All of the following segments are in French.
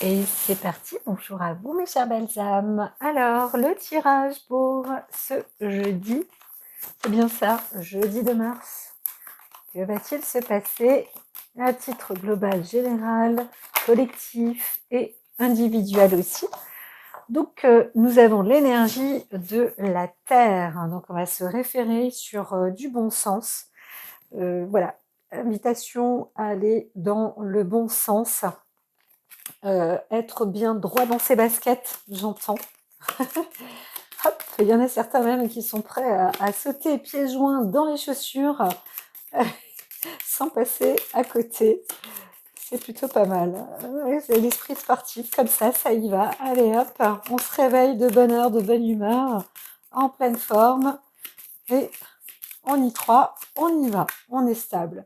Et c'est parti, bonjour à vous mes chères belles âmes. Alors, le tirage pour ce jeudi, c'est bien ça, jeudi de mars. Que va-t-il se passer à titre global, général, collectif et individuel aussi? Donc, nous avons l'énergie de la Terre, hein, donc on va se référer sur du bon sens. Voilà, invitation à aller dans le bon sens. Être bien droit dans ses baskets, j'entends. Hop, il y en a certains même qui sont prêts à sauter pieds joints dans les chaussures sans passer à côté. C'est plutôt pas mal. C'est l'esprit sportif, comme ça y va. Allez hop, on se réveille de bonne heure, de bonne humeur, en pleine forme. Et on y croit, on y va, on est stable.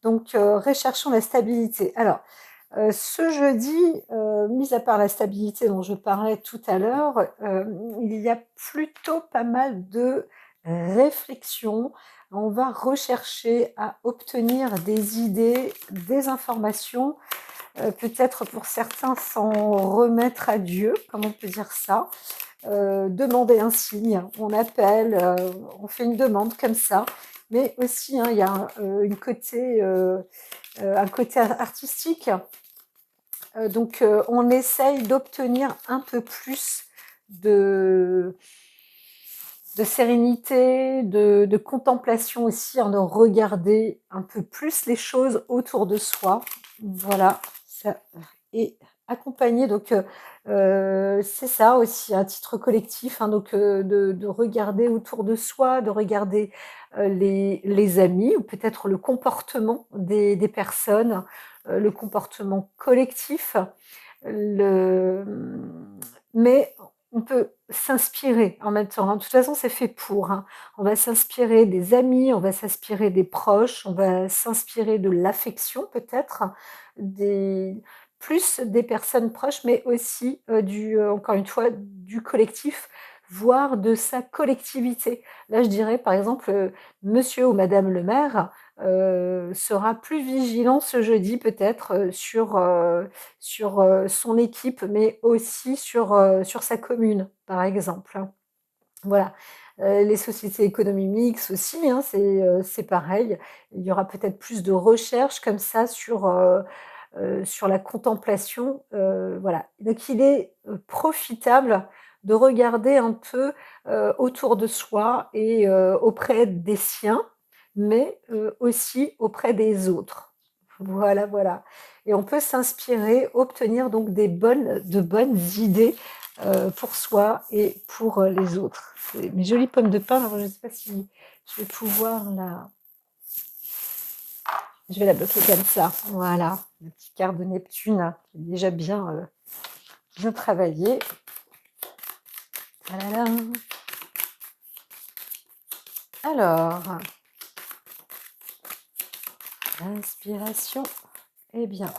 Donc, recherchons la stabilité. Alors, ce jeudi, mis à part la stabilité dont je parlais tout à l'heure, il y a plutôt pas mal de réflexion. On va rechercher à obtenir des idées, des informations, peut-être pour certains s'en remettre à Dieu, comme on peut dire ça. Demander un signe, on appelle, on fait une demande comme ça. Mais aussi, il y a un côté artistique. Donc, on essaye d'obtenir un peu plus de sérénité, de contemplation aussi, de regarder un peu plus les choses autour de soi. Voilà, ça est accompagné. Donc, c'est ça aussi, à titre collectif, donc de regarder autour de soi, de regarder les amis ou peut-être le comportement des personnes, le comportement collectif. Mais on peut s'inspirer en même temps. De toute façon, c'est fait pour. On va s'inspirer des amis, on va s'inspirer des proches, on va s'inspirer de l'affection peut-être, plus des personnes proches, mais aussi encore une fois, du collectif, voire de sa collectivité. Là, je dirais par exemple, monsieur ou madame le maire sera plus vigilant ce jeudi peut-être sur son équipe, mais aussi sur sa commune, par exemple. Voilà. Les sociétés économie mixte aussi, c'est pareil. Il y aura peut-être plus de recherches comme ça sur la contemplation. Voilà. Donc il est profitable de regarder un peu autour de soi et auprès des siens, mais aussi auprès des autres. Voilà, voilà. Et on peut s'inspirer, obtenir donc de bonnes idées pour soi et pour les autres. C'est mes jolies pommes de pin. Alors, je ne sais pas si je vais pouvoir je vais la bloquer comme ça. Voilà, le petit quart de Neptune qui est déjà bien travaillé. Voilà. Alors, l'inspiration. Eh bien,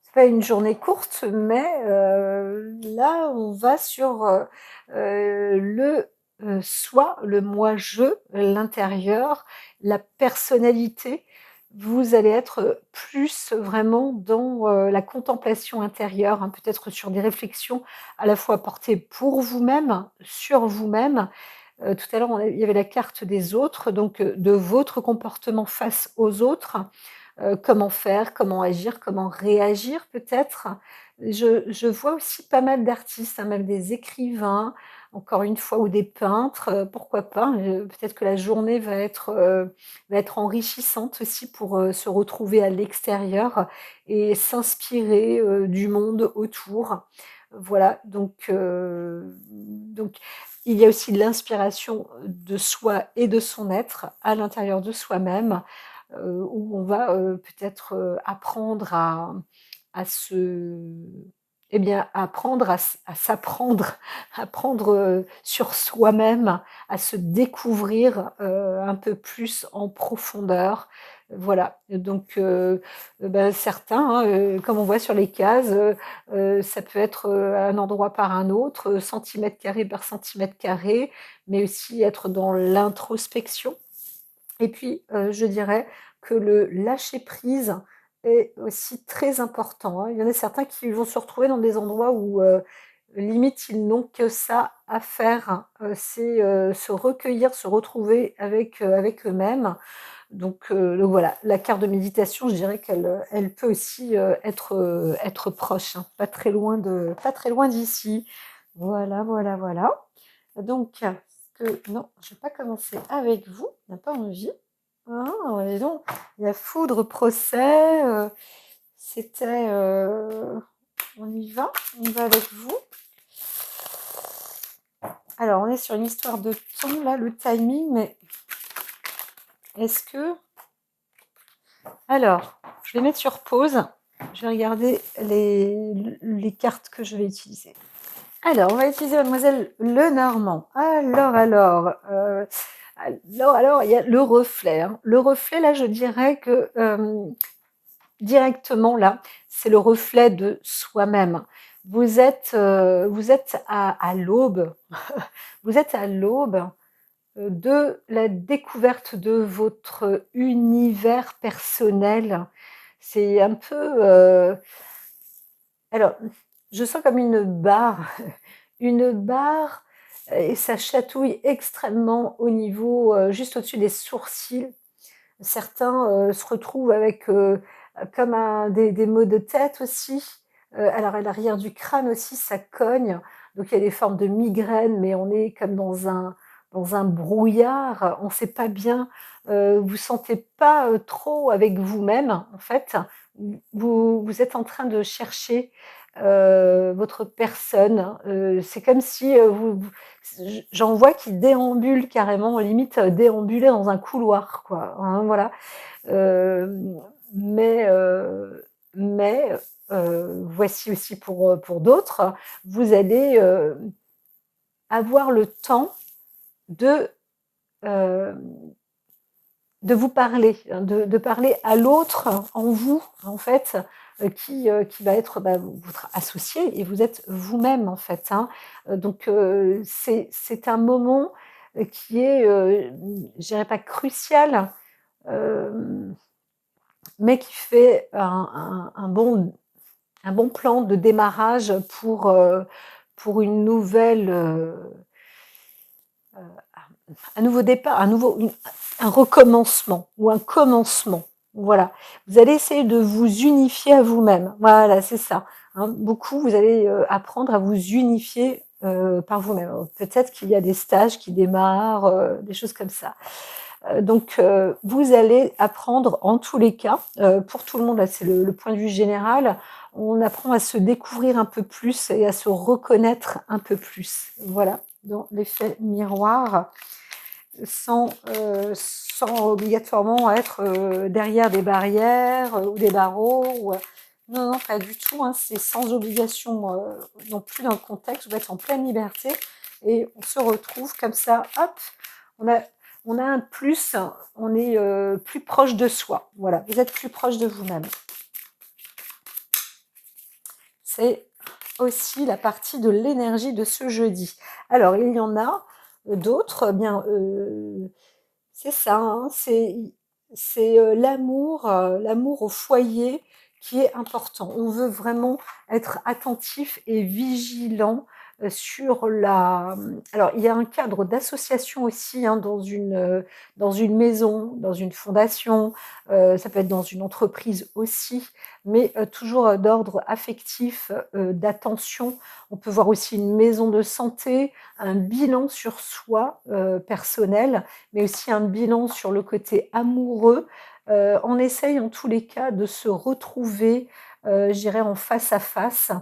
c'est pas une journée courte, mais là, on va sur le soi, le moi-je, l'intérieur, la personnalité. Vous allez être plus vraiment dans la contemplation intérieure, peut-être sur des réflexions à la fois portées pour vous-même, sur vous-même. Tout à l'heure, il y avait la carte des autres, donc de votre comportement face aux autres. Comment faire, comment agir, comment réagir peut-être. Je vois aussi pas mal d'artistes, même des écrivains, encore une fois, ou des peintres, pourquoi pas. Peut-être que la journée va être enrichissante aussi pour se retrouver à l'extérieur et s'inspirer du monde autour. Voilà, donc il y a aussi l'inspiration de soi et de son être à l'intérieur de soi-même, où on va peut-être apprendre à se, eh bien, apprendre à s'apprendre, apprendre sur soi-même, à se découvrir un peu plus en profondeur. Voilà, donc certains, comme on voit sur les cases, ça peut être un endroit par un autre, centimètre carré par centimètre carré, mais aussi être dans l'introspection. Et puis, je dirais que le lâcher prise est aussi très important, hein. Il y en a certains qui vont se retrouver dans des endroits où, limite ils n'ont que ça à faire, hein. C'est, se recueillir, se retrouver avec eux-mêmes. Donc voilà, la carte de méditation, je dirais qu'elle, elle peut aussi, être proche, hein, pas très loin d'ici. Voilà, voilà, voilà. Donc non, je vais pas commencer avec vous, il n'a pas envie. Ah, dis donc, il y a foudre, procès, c'était, on y va? On va avec vous? Alors, on est sur une histoire de temps, là, le timing, mais est-ce que... Alors, je vais mettre sur pause. Je vais regarder les cartes que je vais utiliser. Alors, on va utiliser Mademoiselle Lenormand. Alors, il y a le reflet, hein. Le reflet, là, je dirais que directement, là, c'est le reflet de soi-même. Vous êtes à l'aube. Vous êtes à l'aube de la découverte de votre univers personnel. C'est un peu... alors, je sens comme une barre, une barre, et ça chatouille extrêmement au niveau, juste au-dessus des sourcils. Certains se retrouvent avec comme des maux de tête aussi. Alors à l'arrière du crâne aussi, ça cogne. Donc il y a des formes de migraines, mais on est comme dans un brouillard. On ne sait pas bien. Vous ne sentez pas trop avec vous-même, en fait. Vous êtes en train de chercher votre personne. C'est comme si j'en vois qui déambulent carrément, limite déambuler dans un couloir, quoi. Hein, voilà. Euh, mais mais voici aussi pour d'autres, vous allez avoir le temps de euh, de vous parler, hein, de parler à l'autre en vous, en fait, qui va être votre associé, et vous êtes vous-même, en fait, hein. Donc, c'est un moment qui est, je dirais pas crucial, euh, mais qui fait un bon plan de démarrage pour une nouvelle, un nouveau départ, un recommencement ou un commencement. Voilà. Vous allez essayer de vous unifier à vous-même. Voilà, c'est ça. Hein, beaucoup, vous allez apprendre à vous unifier par vous-même. Peut-être qu'il y a des stages qui démarrent, des choses comme ça. Donc, vous allez apprendre en tous les cas, pour tout le monde, là c'est le point de vue général, on apprend à se découvrir un peu plus et à se reconnaître un peu plus. Voilà, dans l'effet miroir, sans obligatoirement être derrière des barrières ou des barreaux. Non, non, pas du tout, hein, c'est sans obligation non plus dans le contexte, vous êtes en pleine liberté et on se retrouve comme ça, hop, on a un plus, on est plus proche de soi. Voilà, vous êtes plus proche de vous-même. C'est aussi la partie de l'énergie de ce jeudi. Alors, il y en a d'autres, bien, c'est ça, hein, c'est l'amour au foyer qui est important. On veut vraiment être attentif et vigilant sur la... Alors, il y a un cadre d'association aussi, hein, dans une maison, dans une fondation, ça peut être dans une entreprise aussi, mais toujours d'ordre affectif, d'attention. On peut voir aussi une maison de santé, un bilan sur soi personnel, mais aussi un bilan sur le côté amoureux. On essaye en tous les cas de se retrouver, je dirais, en face à face,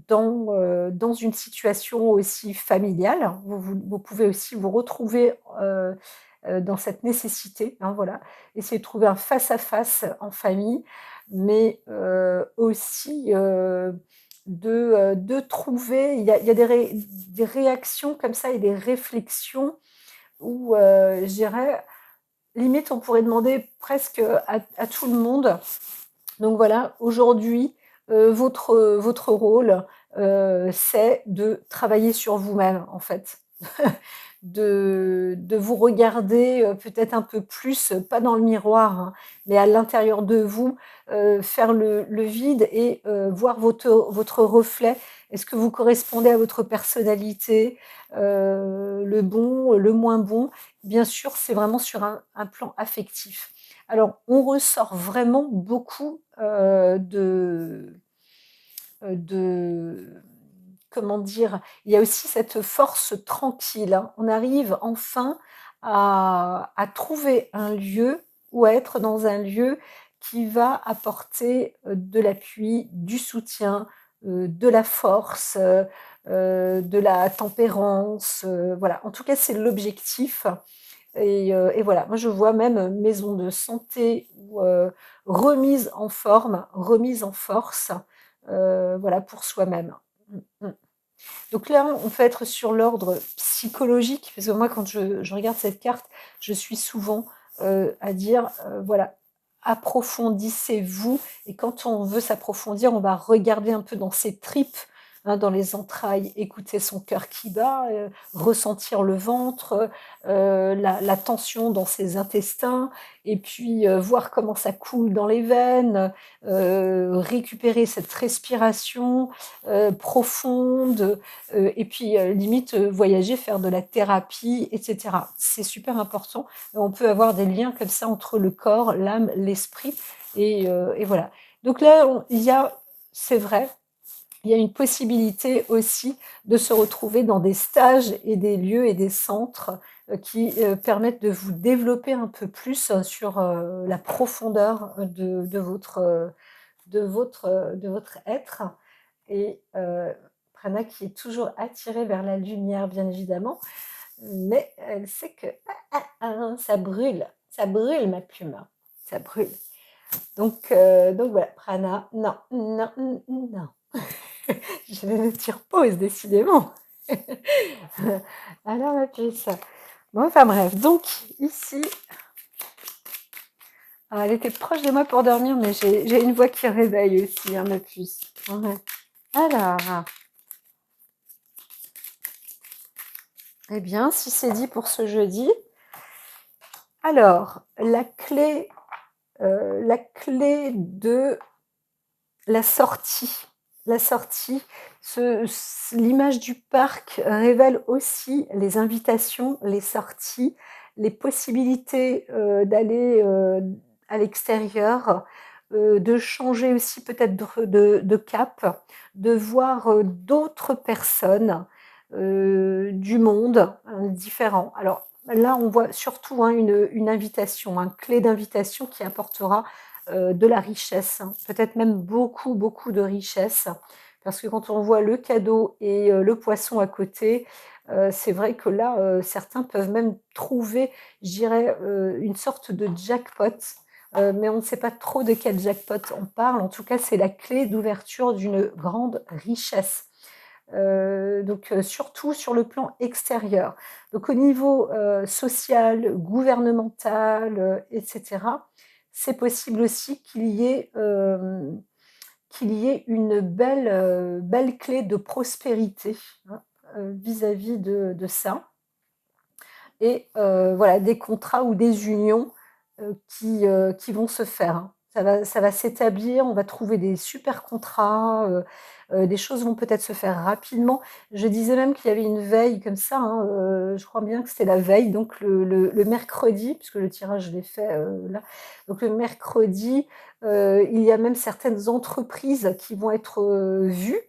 dans une situation aussi familiale. Vous pouvez aussi vous retrouver dans cette nécessité, hein, voilà. Essayer de trouver un face-à-face en famille, mais aussi de trouver, il y a des réactions comme ça et des réflexions où, je dirais, limite, on pourrait demander presque à tout le monde. Donc voilà, aujourd'hui, votre rôle, c'est de travailler sur vous-même, en fait. de vous regarder, peut-être un peu plus, pas dans le miroir, hein, mais à l'intérieur de vous, faire le vide et voir votre reflet. Est-ce que vous correspondez à votre personnalité? Le bon, le moins bon? Bien sûr, c'est vraiment sur un plan affectif. Alors, on ressort vraiment beaucoup, de comment dire? Il y a aussi cette force tranquille, hein. On arrive enfin à trouver un lieu ou à être dans un lieu qui va apporter, de l'appui, du soutien, de la force, de la tempérance, voilà. En tout cas, c'est l'objectif et voilà. Moi, je vois même maison de santé ou remise en forme, remise en force, voilà, pour soi-même. Mmh mh. Donc là, on peut être sur l'ordre psychologique, parce que moi, quand je regarde cette carte, je suis souvent, à dire, voilà: «Approfondissez-vous» et quand on veut s'approfondir, on va regarder un peu dans ses tripes, hein, dans les entrailles, écouter son cœur qui bat, ressentir le ventre, la tension dans ses intestins et puis, voir comment ça coule dans les veines, récupérer cette respiration, profonde, et puis, limite, voyager, faire de la thérapie et cetera. C'est super important. On peut avoir des liens comme ça entre le corps, l'âme, l'esprit et voilà. Donc là, on il y a c'est vrai, il y a une possibilité aussi de se retrouver dans des stages et des lieux et des centres, qui, permettent de vous développer un peu plus, sur, la profondeur, de votre être et Prana qui est toujours attirée vers la lumière, bien évidemment, mais elle sait que ça brûle ma plume, ça brûle. Donc voilà, Prana, non, non, non. Je vais dire pause, décidément. Alors ma puce. Bon, enfin bref, donc ici, elle était proche de moi pour dormir, mais j'ai une voix qui réveille aussi, hein, ma puce. Ouais. Alors, eh bien, si c'est dit pour ce jeudi, alors la clé de la sortie, l'image du parc révèle aussi les invitations, les sorties, les possibilités, d'aller, à l'extérieur, de changer aussi peut-être de cap, de voir, d'autres personnes, du monde, différent. Alors là, on voit surtout, hein, une invitation, une clé d'invitation qui apportera de la richesse, hein, peut-être même beaucoup, beaucoup de richesse. Parce que quand on voit le cadeau et le poisson à côté, c'est vrai que là, certains peuvent même trouver, je dirais, une sorte de jackpot, mais on ne sait pas trop de quel jackpot on parle. En tout cas, c'est la clé d'ouverture d'une grande richesse. Donc surtout sur le plan extérieur. Donc au niveau, social, gouvernemental, et cetera, c'est possible aussi qu'il y ait une belle clé de prospérité, hein, vis-à-vis de ça et voilà, des contrats ou des unions, qui vont se faire, hein. Ça va s'établir, on va trouver des super contrats, des choses vont peut-être se faire rapidement. Je disais même qu'il y avait une veille comme ça, hein, je crois bien que c'était la veille, donc le mercredi, puisque le tirage je l'ai fait, là. Donc le mercredi, il y a même certaines entreprises qui vont être, vues,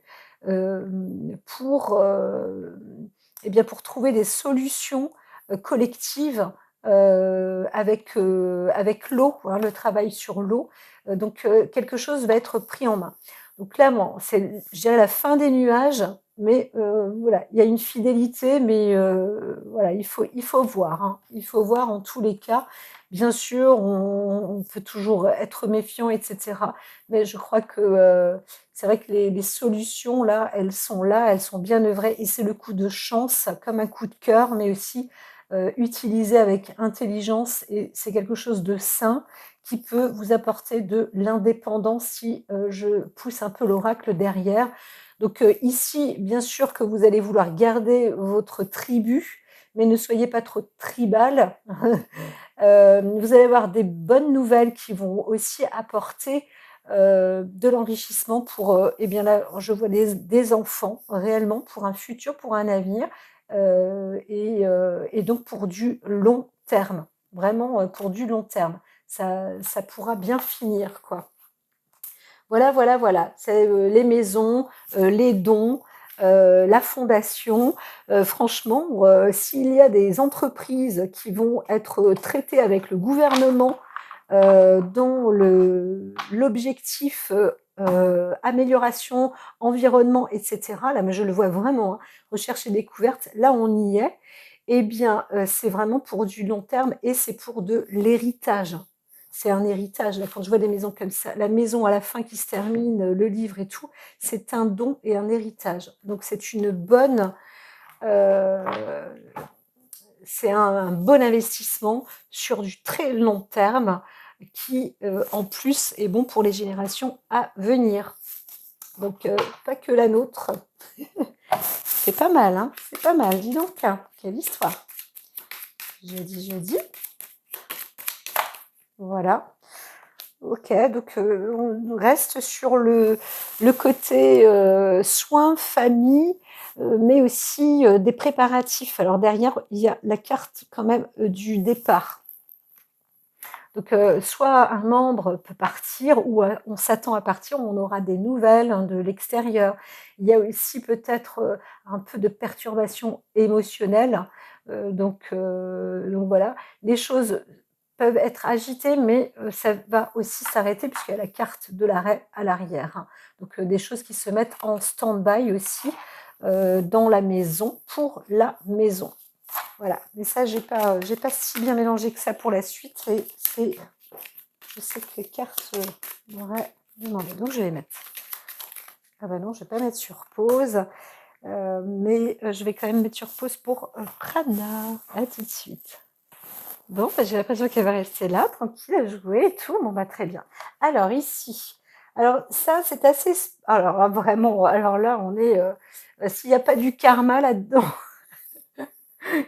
pour, et bien, pour trouver des solutions, collectives, avec l'eau, hein, le travail sur l'eau. Donc quelque chose va être pris en main. Donc clairement, c'est, je dirais, la fin des nuages, mais voilà, il y a une fidélité, mais voilà, il faut voir, hein. Il faut voir en tous les cas. Bien sûr, on peut toujours être méfiant et cetera, mais je crois que, c'est vrai que les solutions là, elles sont bien œuvrées et c'est le coup de chance, comme un coup de cœur, mais aussi, utilisé avec intelligence et c'est quelque chose de sain qui peut vous apporter de l'indépendance si, je pousse un peu l'oracle derrière. Donc, ici, bien sûr que vous allez vouloir garder votre tribu, mais ne soyez pas trop tribal. Vous allez avoir des bonnes nouvelles qui vont aussi apporter de l'enrichissement pour, eh bien là, je vois des enfants réellement, pour un futur, pour un avenir, et donc pour du long terme, vraiment pour du long terme. Ça pourra bien finir, quoi. Voilà, voilà, voilà. C'est les maisons, les dons, la fondation. Franchement, s'il y a des entreprises qui vont être traitées avec le gouvernement dont l'objectif amélioration, environnement, etc., là, mais je le vois vraiment, hein, recherche et découverte, là, on y est. Eh bien, c'est vraiment pour du long terme et c'est pour de l'héritage. C'est un héritage. Là, quand je vois des maisons comme ça, la maison à la fin qui se termine, le livre et tout, c'est un don et un héritage. Donc, c'est une bonne, euh, c'est un bon investissement sur du très long terme qui, en plus, est bon pour les générations à venir. Donc, pas que la nôtre. C'est pas mal, hein, c'est pas mal. Dis donc, hein, quelle histoire. Jeudi. Voilà. Ok, donc on reste sur le côté soins, famille, mais aussi des préparatifs. Alors derrière, il y a la carte quand même du départ. Donc soit un membre peut partir ou on s'attend à partir, on aura des nouvelles hein, de l'extérieur. Il y a aussi peut-être un peu de perturbation émotionnelle. Donc voilà, les choses peuvent être agitées, mais ça va aussi s'arrêter puisqu'il y a la carte de l'arrêt à l'arrière, hein. Donc des choses qui se mettent en stand-by aussi dans la maison, pour la maison. Voilà, mais ça, j'ai pas si bien mélangé que ça pour la suite. Et je sais que les cartes m'auraient demandé. Donc, je vais mettre. Ah bah non, je vais pas mettre sur pause. Mais je vais quand même mettre sur pause pour Prana. À tout de suite. Bon, bah, j'ai l'impression qu'elle va rester là, tranquille, à jouer et tout. Bon, bah, très bien. Alors, ici. Alors, ça, c'est assez... Alors, là, vraiment, alors là, on est... s'il n'y a pas du karma là-dedans,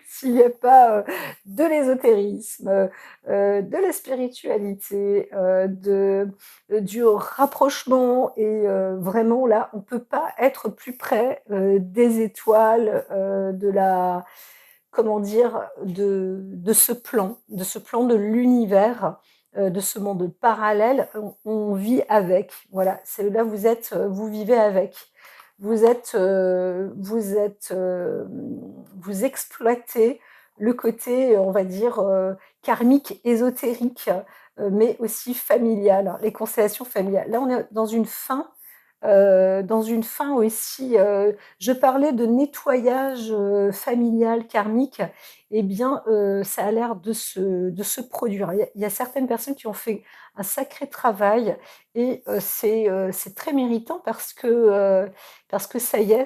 s'il n'y a pas de l'ésotérisme, de la spiritualité, du rapprochement, et vraiment là, on ne peut pas être plus près des étoiles, de la, comment dire, de ce plan, de l'univers, de ce monde parallèle. On vit avec. Voilà, c'est là vous êtes, vous vivez avec. Vous exploitez le côté, on va dire, karmique, ésotérique, mais aussi familial, les constellations familiales. Là, on est dans une fin aussi. Je parlais de nettoyage familial, karmique. Eh bien, ça a l'air de se produire. Il y a certaines personnes qui ont fait un sacré travail et c'est très méritant parce que ça y est,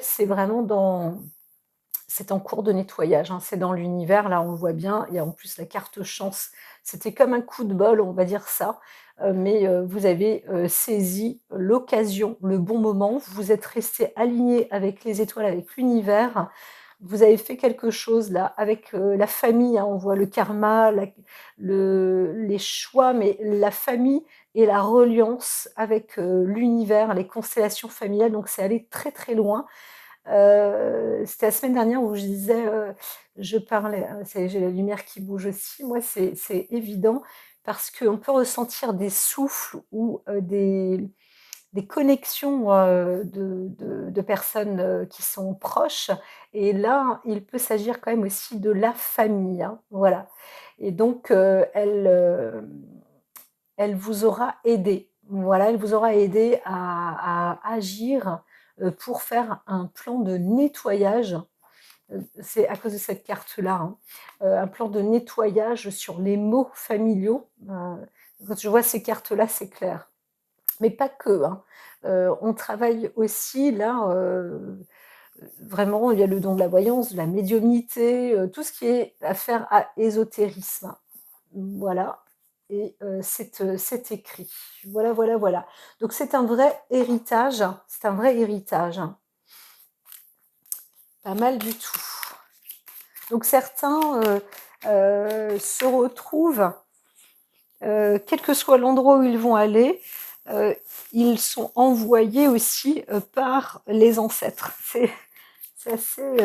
c'est en cours de nettoyage, hein, c'est dans l'univers, là on le voit bien, il y a en plus la carte chance, c'était comme un coup de bol, on va dire ça, mais vous avez saisi l'occasion, le bon moment, vous êtes resté aligné avec les étoiles, avec l'univers, vous avez fait quelque chose là avec la famille, hein, on voit le karma, les choix, mais la famille et la reliance avec l'univers, les constellations familiales, donc c'est allé très très loin. C'était la semaine dernière où je disais, je parlais, j'ai la lumière qui bouge aussi, moi c'est évident parce qu'on peut ressentir des souffles ou des connexions de personnes qui sont proches. Et là, il peut s'agir quand même aussi de la famille, hein, voilà. Et donc, elle vous aura aidé. Voilà, elle vous aura aidé à agir pour faire un plan de nettoyage. C'est à cause de cette carte-là, hein, un plan de nettoyage sur les maux familiaux. Quand je vois ces cartes-là, c'est clair. Mais pas que, hein. On travaille aussi là, vraiment, il y a le don de la voyance, de la médiumnité, tout ce qui est affaire à ésotérisme. Voilà, et c'est écrit. Voilà, voilà, voilà. Donc c'est un vrai héritage, Pas mal du tout. Donc certains se retrouvent, quel que soit l'endroit où ils vont aller, ils sont envoyés aussi par les ancêtres. C'est assez...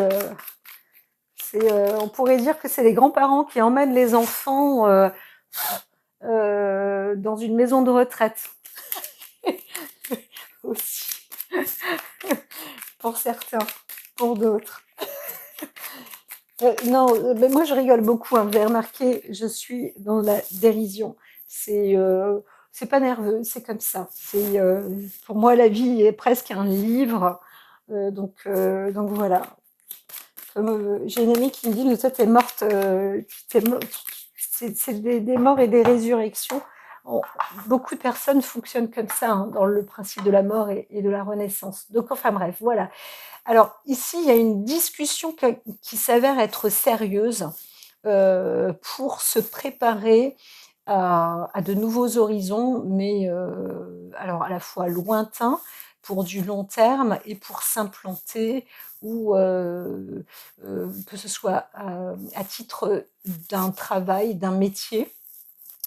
on pourrait dire que c'est les grands-parents qui emmènent les enfants dans une maison de retraite. Aussi. Pour certains, pour d'autres. Non, mais moi je rigole beaucoup, hein. Vous avez remarqué, je suis dans la dérision. C'est pas nerveux, c'est comme ça. Pour moi, la vie est presque un livre. Donc voilà. J'ai une amie qui me dit, mais toi, t'es morte, c'est des morts et des résurrections. Beaucoup de personnes fonctionnent comme ça, hein, dans le principe de la mort et de la renaissance. Donc, enfin bref, voilà. Alors, ici, il y a une discussion qui s'avère être sérieuse pour se préparer à de nouveaux horizons, mais alors à la fois lointains, pour du long terme et pour s'implanter ou que ce soit à titre d'un travail, d'un métier.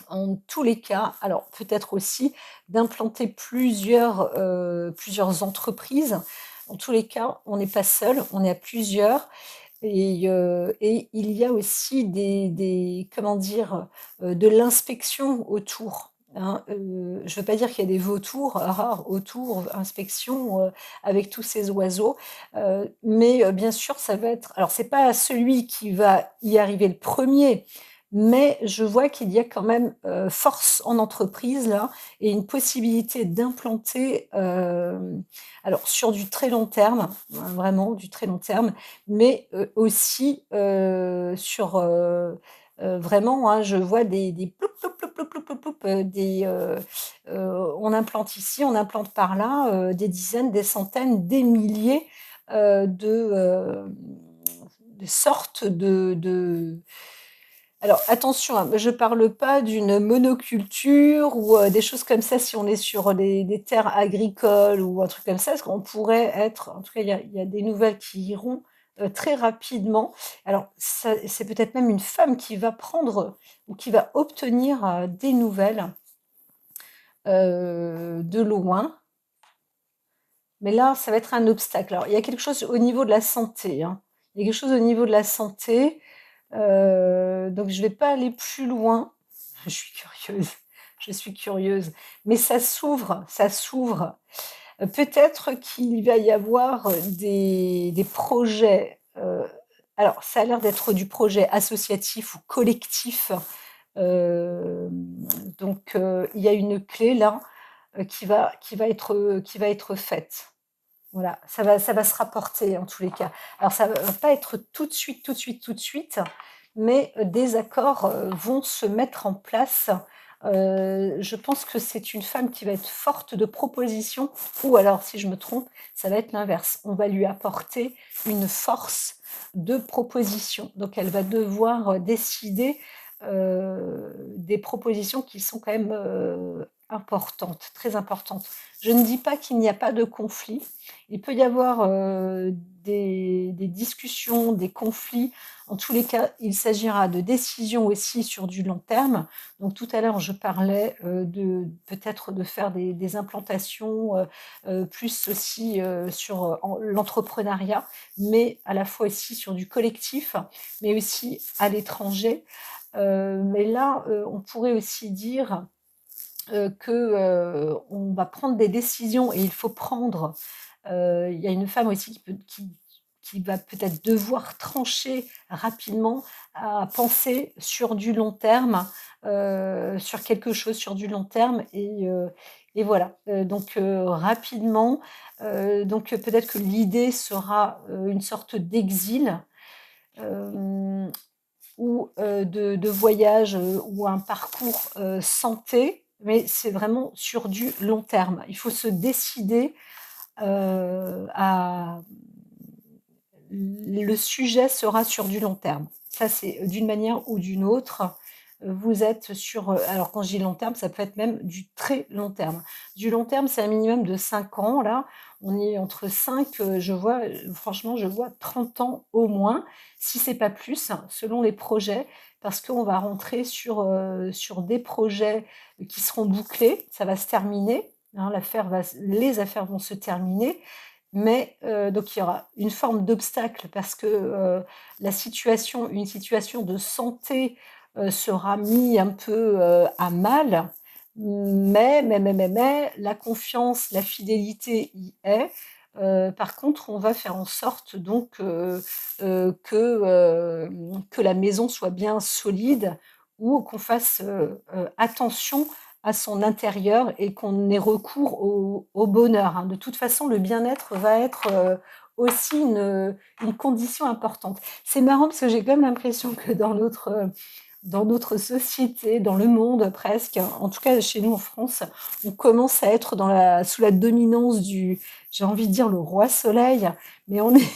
En tous les cas, alors peut-être aussi d'implanter plusieurs entreprises. En tous les cas, on n'est pas seul, on est à plusieurs. Et il y a aussi comment dire, de l'inspection autour, hein. Je ne veux pas dire qu'il y a des vautours rares autour, inspection avec tous ces oiseaux, mais bien sûr, ça va être. Alors, c'est pas celui qui va y arriver le premier, mais je vois qu'il y a quand même force en entreprise là et une possibilité d'implanter, alors sur du très long terme, hein, vraiment du très long terme, mais aussi sur vraiment, hein, je vois des ploup, ploup, ploup, ploup, ploup, ploup, ploup, on implante ici, on implante par là, des dizaines, des centaines, des milliers de sortes de... Alors attention, hein, je ne parle pas d'une monoculture ou des choses comme ça si on est sur des terres agricoles ou un truc comme ça, parce qu'on pourrait être, en tout cas il y a des nouvelles qui iront très rapidement. Alors c'est peut-être même une femme qui va prendre ou qui va obtenir des nouvelles de loin, mais là ça va être un obstacle. Alors il y a quelque chose au niveau de la santé, hein. Il y a quelque chose au niveau de la santé. Donc je vais pas aller plus loin. Je suis curieuse, je suis curieuse. Mais ça s'ouvre, ça s'ouvre. Peut-être qu'il va y avoir des projets. Alors, ça a l'air d'être du projet associatif ou collectif. Euh, donc, il y a une clé là qui va être faite. Voilà, ça va se rapporter en tous les cas. Alors ça va pas être tout de suite, tout de suite, tout de suite, mais des accords vont se mettre en place. Je pense que c'est une femme qui va être forte de propositions, ou alors, si je me trompe, ça va être l'inverse. On va lui apporter une force de proposition. Donc elle va devoir décider des propositions qui sont quand même importantes, très importantes. Je ne dis pas qu'il n'y a pas de conflit. Il peut y avoir des discussions, des conflits. En tous les cas, il s'agira de décisions aussi sur du long terme. Donc tout à l'heure, je parlais de peut-être de faire des implantations plus aussi sur l'entrepreneuriat, mais à la fois aussi sur du collectif, mais aussi à l'étranger. Mais là, on pourrait aussi dire qu'on va prendre des décisions et il faut prendre. Il y a une femme aussi qui va peut-être devoir trancher rapidement à penser sur du long terme, sur quelque chose sur du long terme. Et voilà. Donc rapidement, donc peut-être que l'idée sera une sorte d'exil. Ou de voyage ou un parcours santé, mais c'est vraiment sur du long terme. Il faut se décider à... Le sujet sera sur du long terme. Ça, c'est d'une manière ou d'une autre. vous êtes sur, alors quand je dis long terme, ça peut être même du très long terme. Du long terme, c'est un minimum de 5 ans là, on est entre 5, je vois, franchement, je vois 30 ans au moins, si c'est pas plus, hein, selon les projets, parce qu'on va rentrer sur des projets qui seront bouclés, ça va se terminer, hein, les affaires vont se terminer, mais donc il y aura une forme d'obstacle parce que une situation de santé sera mise un peu à mal, mais la confiance, la fidélité y est. Par contre, on va faire en sorte donc que la maison soit bien solide ou qu'on fasse attention à son intérieur et qu'on ait recours au bonheur, hein. De toute façon, le bien-être va être aussi une condition importante. C'est marrant parce que j'ai quand même l'impression que dans notre société, dans le monde presque, en tout cas chez nous en France, on commence à être sous la dominance j'ai envie de dire le roi soleil, mais on est,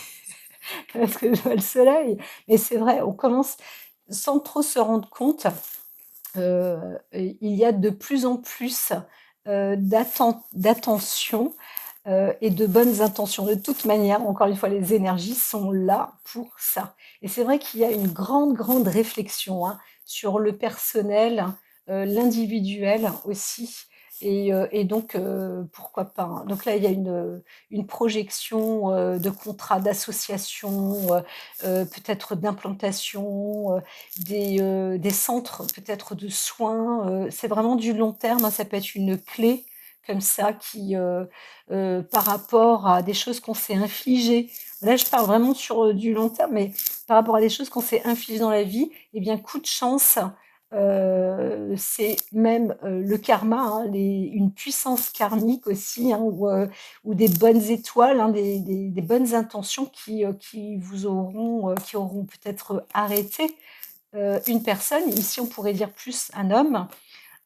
parce que je vois le soleil, mais c'est vrai, on commence sans trop se rendre compte, il y a de plus en plus d'attention et de bonnes intentions. De toute manière, encore une fois, les énergies sont là pour ça. Et c'est vrai qu'il y a une grande, grande réflexion, hein, sur le personnel, l'individuel aussi. Et donc, pourquoi pas, hein. Donc là, il y a une projection de contrats d'association, peut-être d'implantation, des centres peut-être de soins. C'est vraiment du long terme, hein, ça peut être une clé comme ça par rapport à des choses qu'on s'est infligées. Là, je parle vraiment sur du long terme, mais par rapport à des choses qu'on s'est infligées dans la vie, eh bien, coup de chance, c'est même le karma, hein, une puissance karmique aussi, hein, ou des bonnes étoiles, hein, des bonnes intentions qui auront peut-être arrêté une personne. Ici, on pourrait dire plus un homme.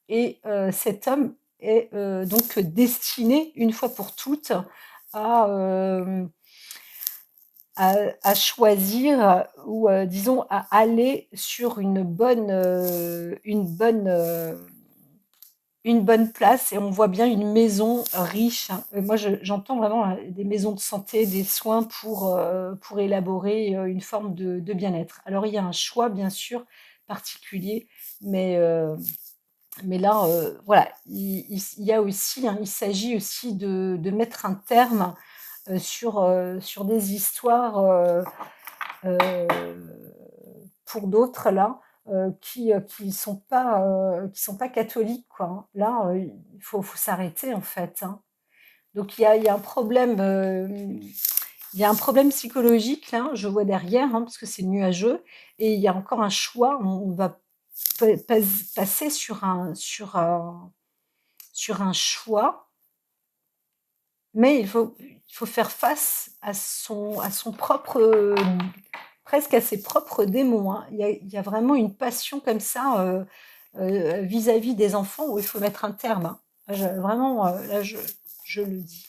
Et cet homme est donc destiné, une fois pour toutes, à, euh, à choisir ou, disons, à aller sur une bonne place. Et on voit bien une maison riche, hein. Moi, j'entends vraiment des maisons de santé, des soins pour élaborer une forme de bien-être. Alors, il y a un choix, bien sûr, particulier, mais là, voilà, il y a aussi, hein, il s'agit aussi de mettre un terme sur des histoires pour d'autres là qui sont pas catholiques, quoi, hein. Là, faut s'arrêter en fait, hein. Donc il y a un problème, il y a un problème psychologique là, je vois derrière, hein, parce que c'est nuageux, et il y a encore un choix. On va passer sur un choix, mais il faut faire face à son propre, presque à ses propres démons, hein. Il y a vraiment une passion comme ça vis-à-vis des enfants où il faut mettre un terme, hein. Vraiment, là, je le dis.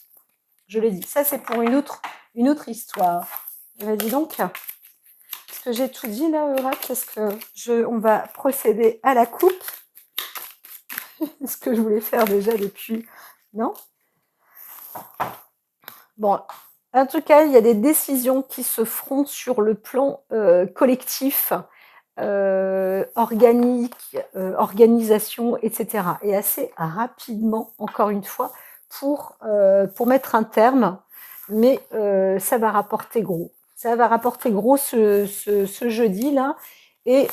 Je le dis. Ça, c'est pour une autre histoire. Eh ben, dis donc, est-ce que j'ai tout dit là, Oracle? Est-ce que on va procéder à la coupe? Ce que je voulais faire déjà depuis... Non? Bon, en tout cas, il y a des décisions qui se feront sur le plan collectif, organique, organisation, etc. Et assez rapidement, encore une fois, pour mettre un terme. Mais ça va rapporter gros. Ça va rapporter gros ce jeudi-là. Et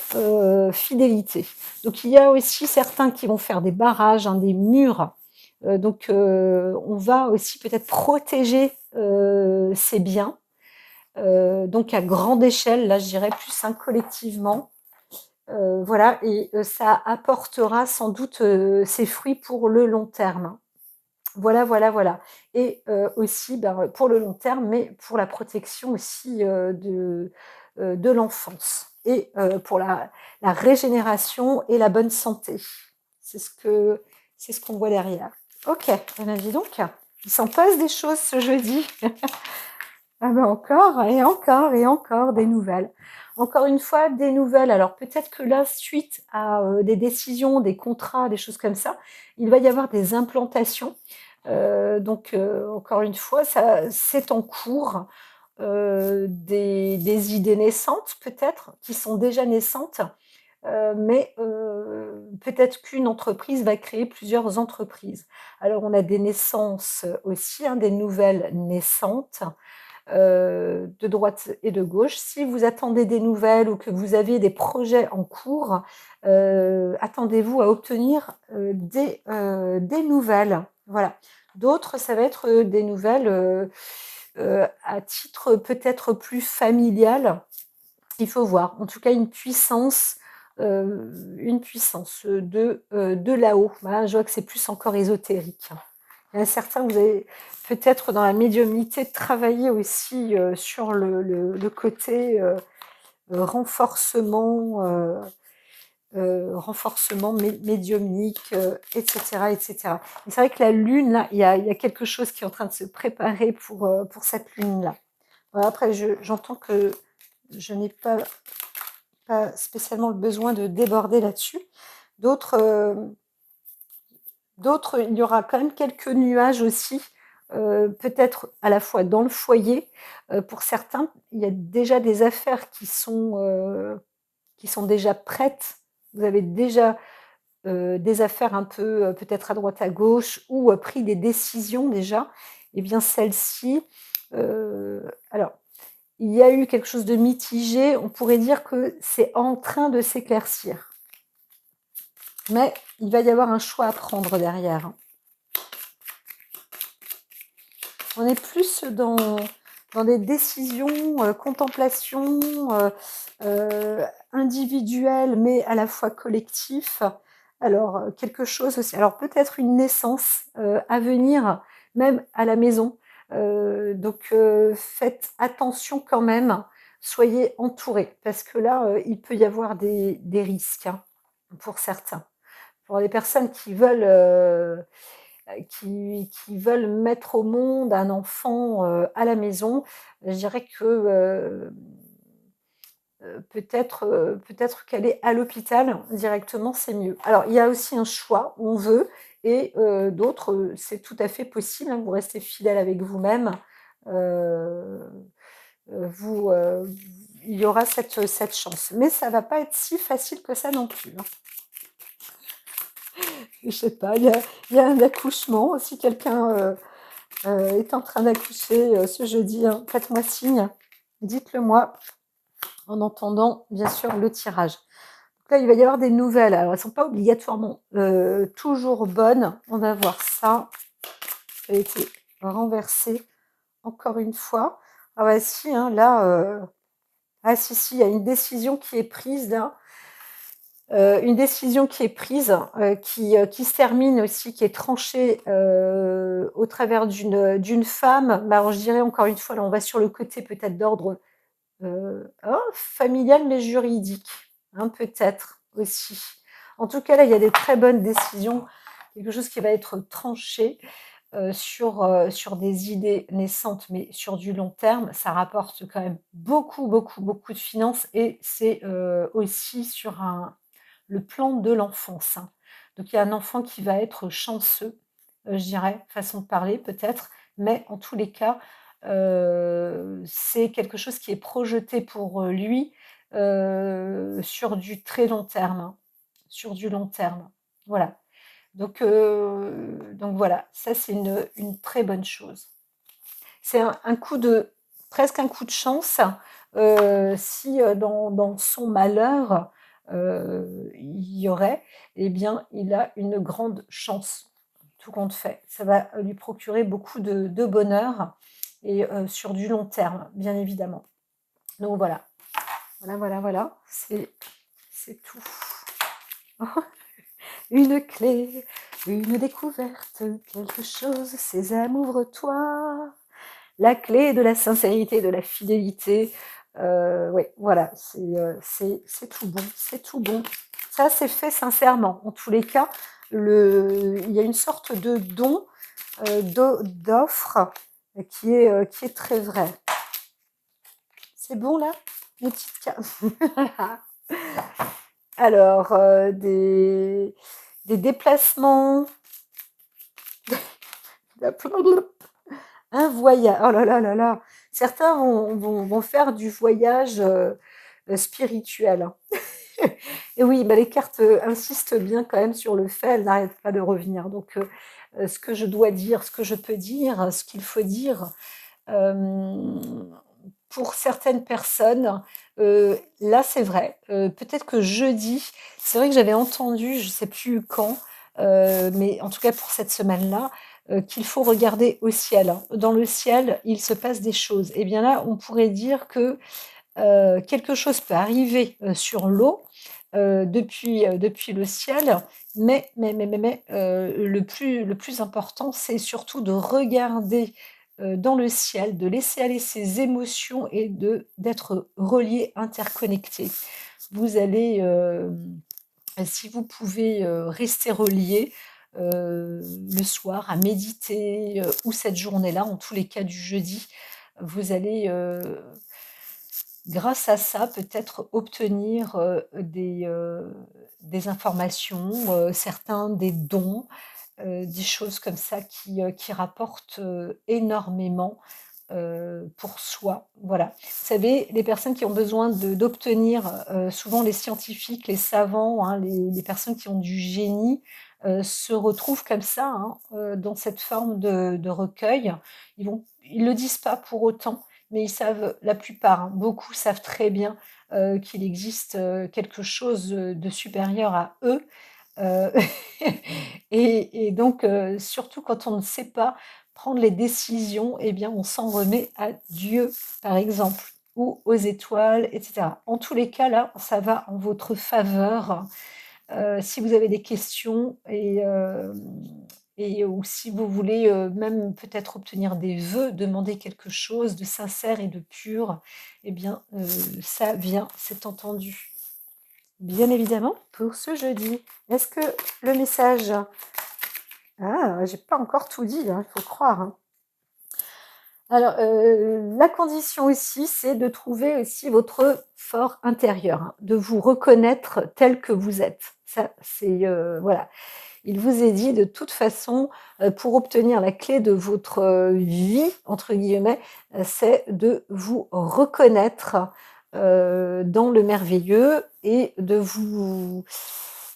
fidélité. Donc il y a aussi certains qui vont faire des barrages, hein, des murs. Donc on va aussi peut-être protéger ces biens. Donc à grande échelle, là je dirais plus, hein, collectivement. Voilà, et ça apportera sans doute ses fruits pour le long terme. Voilà, voilà, voilà. Et aussi pour le long terme, mais pour la protection aussi de l'enfance et pour la régénération et la bonne santé. C'est ce qu'on voit derrière. Ok, eh bien, dis donc, il s'en passe des choses ce jeudi. Ah ben encore et encore et encore des nouvelles. Encore une fois, des nouvelles. Alors peut-être que là, suite à des décisions, des contrats, des choses comme ça, il va y avoir des implantations. Donc encore une fois, ça, c'est en cours. Des idées naissantes peut-être, qui sont déjà naissantes, mais peut-être qu'une entreprise va créer plusieurs entreprises. Alors on a des naissances aussi, hein, des nouvelles naissantes, de droite et de gauche. Si vous attendez des nouvelles ou que vous avez des projets en cours, attendez-vous à obtenir, des nouvelles. Voilà. D'autres, ça va être, des nouvelles, à titre peut-être plus familial. Il faut voir. En tout cas, une puissance, de là-haut. Voilà, je vois que c'est plus encore ésotérique. Il y en a certains, vous avez peut-être dans la médiumnité travaillé aussi sur le côté renforcement, renforcement médiumnique, etc., etc. Et c'est vrai que la lune, là, il y a quelque chose qui est en train de se préparer pour cette lune-là. Voilà, après, j'entends que je n'ai pas spécialement le besoin de déborder là-dessus. D'autres, il y aura quand même quelques nuages aussi, peut-être à la fois dans le foyer. Pour certains, il y a déjà des affaires qui sont déjà prêtes. Vous avez déjà des affaires un peu peut-être à droite à gauche ou pris des décisions déjà. Et bien celle-ci, alors il y a eu quelque chose de mitigé. On pourrait dire que c'est en train de s'éclaircir. Mais il va y avoir un choix à prendre derrière. On est plus dans des décisions, contemplations individuelles, mais à la fois collectifs. Alors, quelque chose aussi. Alors, peut-être une naissance à venir, même à la maison. Donc, faites attention quand même. Soyez entourés, parce que là, il peut y avoir des risques, hein, pour certains. Pour les personnes qui veulent mettre au monde un enfant à la maison, je dirais que peut-être qu'aller à l'hôpital directement, c'est mieux. Alors, il y a aussi un choix, on veut, et d'autres, c'est tout à fait possible, hein, vous restez fidèle avec vous-même. Euh, vous, il y aura cette chance. Mais ça va pas être si facile que ça non plus, hein. Je sais pas, il y a un accouchement. Si quelqu'un est en train d'accoucher ce jeudi, hein, faites-moi signe, dites-le moi, en entendant bien sûr le tirage. Donc là, il va y avoir des nouvelles. Alors, elles ne sont pas obligatoirement toujours bonnes. On va voir ça. Ça a été renversé encore une fois. Ah bah si, hein, là, ah si, il y a une décision qui est prise là. Une décision qui est prise, qui se termine aussi, qui est tranchée au travers d'une femme. Bah, alors je dirais encore une fois, là on va sur le côté peut-être d'ordre familial mais juridique, hein, peut-être aussi. En tout cas là il y a des très bonnes décisions, quelque chose qui va être tranché sur des idées naissantes, mais sur du long terme. Ça rapporte quand même beaucoup, beaucoup, beaucoup de finances et c'est aussi sur le plan de l'enfance, hein. Donc il y a un enfant qui va être chanceux, je dirais, façon de parler peut-être, mais en tous les cas, c'est quelque chose qui est projeté pour lui sur du très long terme, hein, sur du long terme. Voilà. Donc voilà, ça c'est une très bonne chose. C'est un coup de presque un coup de chance si dans son malheur il y aurait, eh bien il a une grande chance, tout compte fait. Ça va lui procurer beaucoup de bonheur et sur du long terme, bien évidemment. Donc voilà, voilà, c'est tout. Une clé, une découverte, quelque chose, sésame, ouvre-toi. La clé de la sincérité, de la fidélité. Oui, voilà, c'est tout bon, c'est tout bon. Ça, c'est fait sincèrement. En tous les cas, il y a une sorte de don, d'offre qui est très vrai. C'est bon là? Mes petites cartes. Alors, des déplacements, un voyage. Oh là là là là. Certains vont faire du voyage spirituel, hein. Et oui, bah, les cartes insistent bien quand même sur le fait, elles n'arrêtent pas de revenir. Donc, ce que je dois dire, ce que je peux dire, ce qu'il faut dire, pour certaines personnes, là c'est vrai, peut-être que jeudi, c'est vrai que j'avais entendu, je ne sais plus quand, mais en tout cas pour cette semaine-là, qu'il faut regarder au ciel, hein. Dans le ciel, il se passe des choses. Et bien là, on pourrait dire que quelque chose peut arriver sur l'eau depuis le ciel, mais le plus important, c'est surtout de regarder dans le ciel, de laisser aller ses émotions et d'être relié, interconnecté. Vous allez, si vous pouvez rester relié le soir à méditer ou cette journée-là, en tous les cas du jeudi, vous allez grâce à ça, peut-être obtenir, des informations, certains des dons, des choses comme ça qui rapportent, énormément, pour soi. Voilà. Vous savez, les personnes qui ont besoin d'obtenir, souvent les scientifiques, les savants, hein, les personnes qui ont du génie, se retrouvent comme ça, hein, dans cette forme de recueil. Ils le disent pas pour autant, mais ils savent la plupart, hein, beaucoup savent très bien, qu'il existe, quelque chose, de supérieur à eux, heu et donc surtout quand on ne sait pas prendre les décisions, eh bien, on s'en remet à Dieu, par exemple, ou aux étoiles, et cetera. En tous les cas, là, ça va en votre faveur. Si vous avez des questions et ou si vous voulez, même peut-être obtenir des vœux, demander quelque chose de sincère et de pur, eh bien, ça vient, c'est entendu. Bien évidemment, pour ce jeudi. Est-ce que le message... Ah, j'ai pas encore tout dit, hein, il faut croire, hein. Alors, la condition aussi, c'est de trouver aussi votre fort intérieur, hein, de vous reconnaître tel que vous êtes. Ça, c'est, voilà. Il vous est dit de toute façon, pour obtenir la clé de votre, «vie» entre guillemets, c'est de vous reconnaître, dans le merveilleux et de vous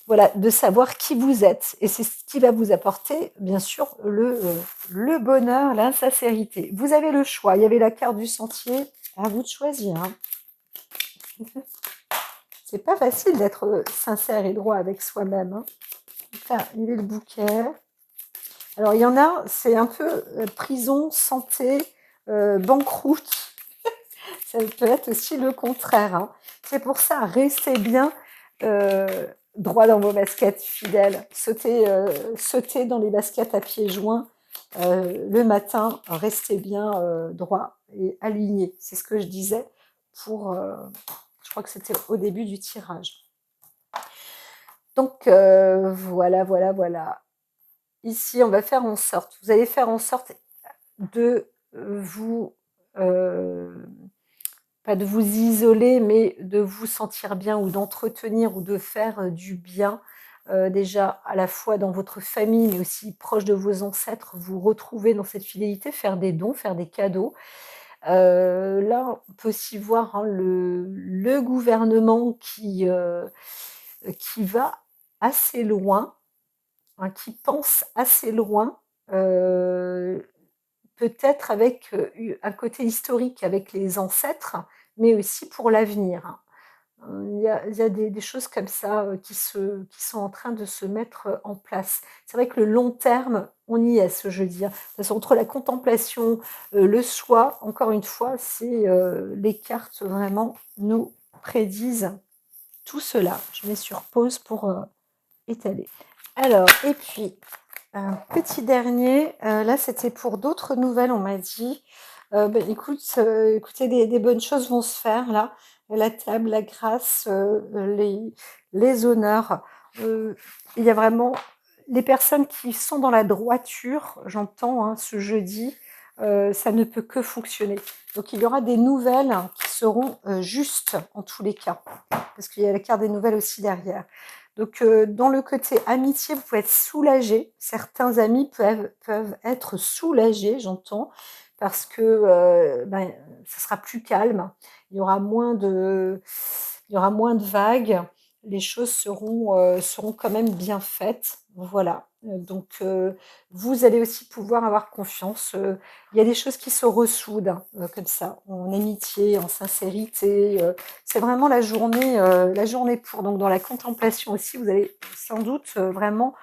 voilà, de savoir qui vous êtes et c'est ce qui va vous apporter bien sûr le bonheur, la sincérité. Vous avez le choix, il y avait la carte du sentier, à vous de choisir, hein. C'est pas facile d'être, sincère et droit avec soi-même, hein. Enfin, il est le bouquet. Alors il y en a, c'est un peu, prison, santé, banqueroute. Ça peut être aussi le contraire, hein. C'est pour ça, restez bien, heu, droit dans vos baskets, fidèles. Sautez dans les baskets à pieds joints, le matin, restez bien, droit et aligné. C'est ce que je disais pour, je crois que c'était au début du tirage. Donc voilà, voilà, voilà. Ici, on va faire en sorte, vous allez faire en sorte de vous, pas de vous isoler, mais de vous sentir bien ou d'entretenir ou de faire du bien, déjà à la fois dans votre famille, mais aussi proche de vos ancêtres, vous retrouver dans cette fidélité, faire des dons, faire des cadeaux. Là, on peut aussi voir, hein, le gouvernement qui va assez loin, hein, qui pense assez loin, peut-être avec, un côté historique avec les ancêtres, mais aussi pour l'avenir, hein. Il y a des choses comme ça, qui sont en train de se mettre, en place. C'est vrai que le long terme, on y est ce jeudi, hein. De toute façon, entre la contemplation, le soi, encore une fois, c'est, les cartes vraiment nous prédisent tout cela. Je mets sur pause pour, étaler. Alors et puis un petit dernier, là c'était pour d'autres nouvelles, on m'a dit. Écoute, écoutez, des bonnes choses vont se faire là. La table, la grâce, les honneurs. Il y a vraiment les personnes qui sont dans la droiture, j'entends, hein, ce jeudi, ça ne peut que fonctionner. Donc il y aura des nouvelles qui seront justes en tous les cas, parce qu'il y a la carte des nouvelles aussi derrière. Donc dans le côté amitié, vous pouvez être soulagé. Certains amis peuvent être soulagés, j'entends, parce que ça sera plus calme. Il y aura moins de vagues. Les choses seront quand même bien faites. Voilà. Donc vous allez aussi pouvoir avoir confiance. Il y a des choses qui se ressoudent comme ça, en amitié, en sincérité. C'est vraiment la journée pour. Donc dans la contemplation aussi, vous allez sans doute vraiment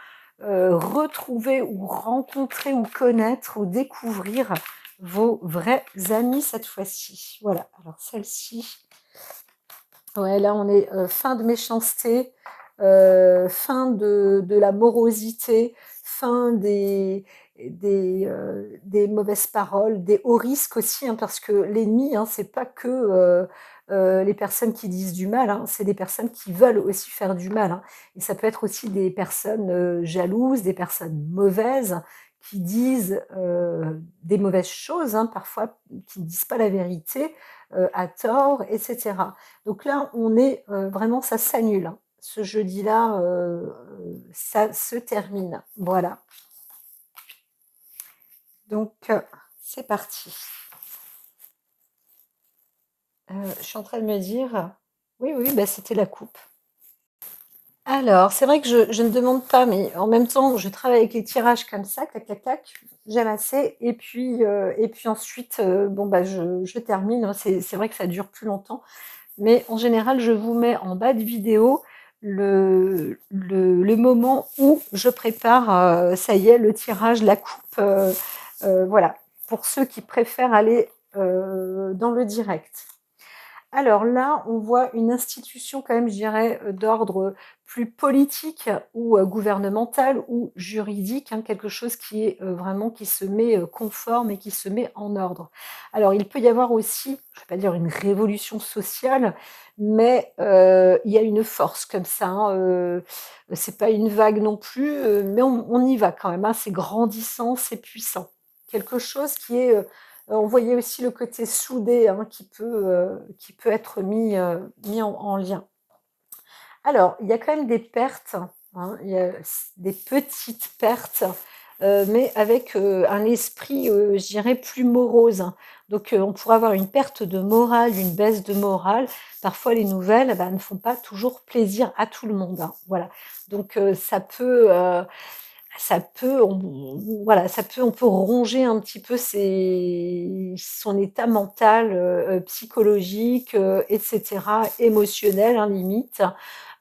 retrouver ou rencontrer ou connaître ou découvrir vos vrais amis cette fois-ci. Voilà, alors celle-ci, ouais, là on est fin de méchanceté, fin de la morosité, fin des mauvaises paroles, des hauts risques aussi, hein, parce que l'ennemi, hein, c'est pas que les personnes qui disent du mal, hein, c'est des personnes qui veulent aussi faire du mal, hein. Et ça peut être aussi des personnes jalouses, des personnes mauvaises qui disent des mauvaises choses, hein, parfois qui ne disent pas la vérité à tort, etc. Donc là, on est vraiment, ça s'annule, hein. Ce jeudi-là, ça se termine. Voilà. Donc, c'est parti. Je suis en train de me dire, oui, oui, bah, c'était la coupe. Alors, c'est vrai que je ne demande pas, mais en même temps, je travaille avec les tirages comme ça, tac, tac, tac, j'aime assez, et puis ensuite, bon, bah, je termine, hein. C'est vrai que ça dure plus longtemps. Mais en général, je vous mets en bas de vidéo le moment où je prépare, ça y est, le tirage, la coupe, voilà, pour ceux qui préfèrent aller dans le direct. Alors là, on voit une institution quand même, je dirais, d'ordre plus politique ou gouvernemental ou juridique, hein, quelque chose qui est vraiment qui se met conforme et qui se met en ordre. Alors, il peut y avoir aussi, je ne vais pas dire une révolution sociale, mais il y a une force comme ça, hein, c'est pas une vague non plus, mais on y va quand même, hein, c'est grandissant, c'est puissant. Quelque chose qui est on voyait aussi le côté soudé, hein, qui peut être mis en lien. Alors, il y a quand même des pertes, hein, il y a des petites pertes, mais avec un esprit, je dirais, plus morose, hein. Donc, on pourrait avoir une perte de morale, une baisse de morale. Parfois, les nouvelles, bah, ne font pas toujours plaisir à tout le monde, hein, voilà. Donc, voilà, on peut ronger un petit peu son état mental, psychologique, et cetera, émotionnel, hein, limite.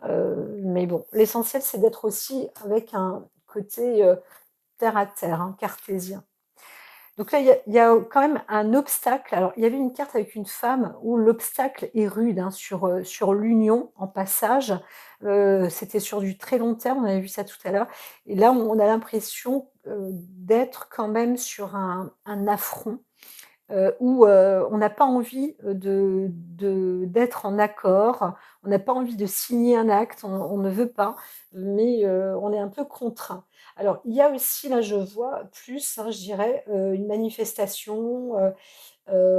Mais bon, l'essentiel, c'est d'être aussi avec un côté, terre à terre, hein, cartésien. Donc là, il y a quand même un obstacle. Alors, il y avait une carte avec une femme où l'obstacle est rude, hein, sur l'union en passage. C'était sur du très long terme, on avait vu ça tout à l'heure. Et là, on a l'impression d'être quand même sur un affront où on n'a pas envie d'être en accord, on n'a pas envie de signer un acte, on ne veut pas, mais on est un peu contraint. Alors il y a aussi, là je vois plus, hein, je dirais, une manifestation,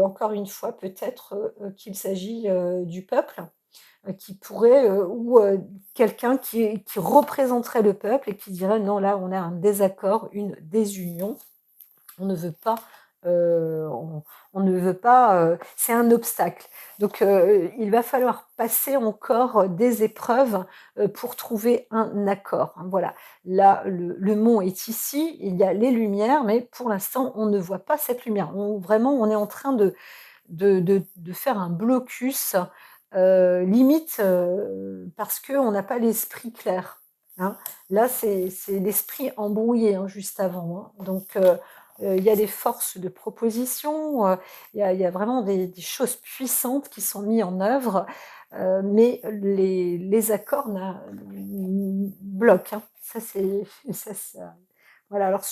encore une fois peut-être, qu'il s'agit, du peuple, qui pourrait, ou quelqu'un qui représenterait le peuple et qui dirait: «Non, là on a un désaccord, une désunion». On ne veut pas, on ne veut pas, c'est un obstacle. Donc il va falloir passer encore des épreuves, pour trouver un accord, hein, voilà. Là, le mont est ici, il y a les lumières, mais pour l'instant, on ne voit pas cette lumière. Vraiment, on est en train de faire un blocus, limite, parce qu'on n'a pas l'esprit clair, hein. Là, c'est l'esprit embrouillé, hein, juste avant, hein. Donc il y a des forces de proposition, il y a vraiment des choses puissantes qui sont mises en œuvre, mais les accords bloquent, hein. Ça, c'est ça voilà, alors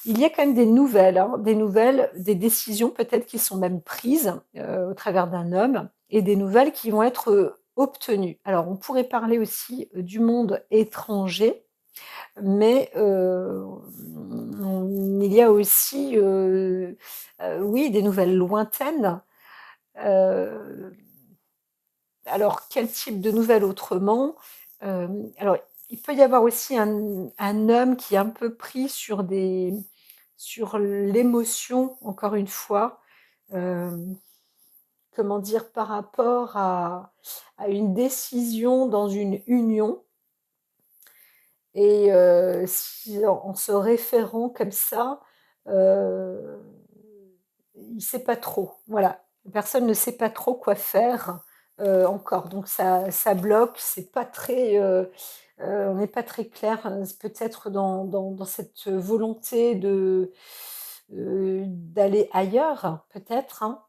il y a quand même des nouvelles, hein, des décisions peut-être qui sont même prises, au travers d'un homme et des nouvelles qui vont être obtenues. Alors on pourrait parler aussi du monde étranger. Mais il y a aussi, oui, des nouvelles lointaines. Heu, alors quel type de nouvelles autrement? Alors il peut y avoir aussi un homme qui est un peu pris sur l'émotion, encore une fois, hem, comment dire? Par rapport à une décision dans une union. Et si en se référant comme ça, heu, il ne sait pas trop, voilà. La personne ne sait pas trop quoi faire, encore. Donc ça bloque, c'est pas très, on n'est pas très clair, peut-être dans cette volonté d'aller ailleurs, peut-être, hein.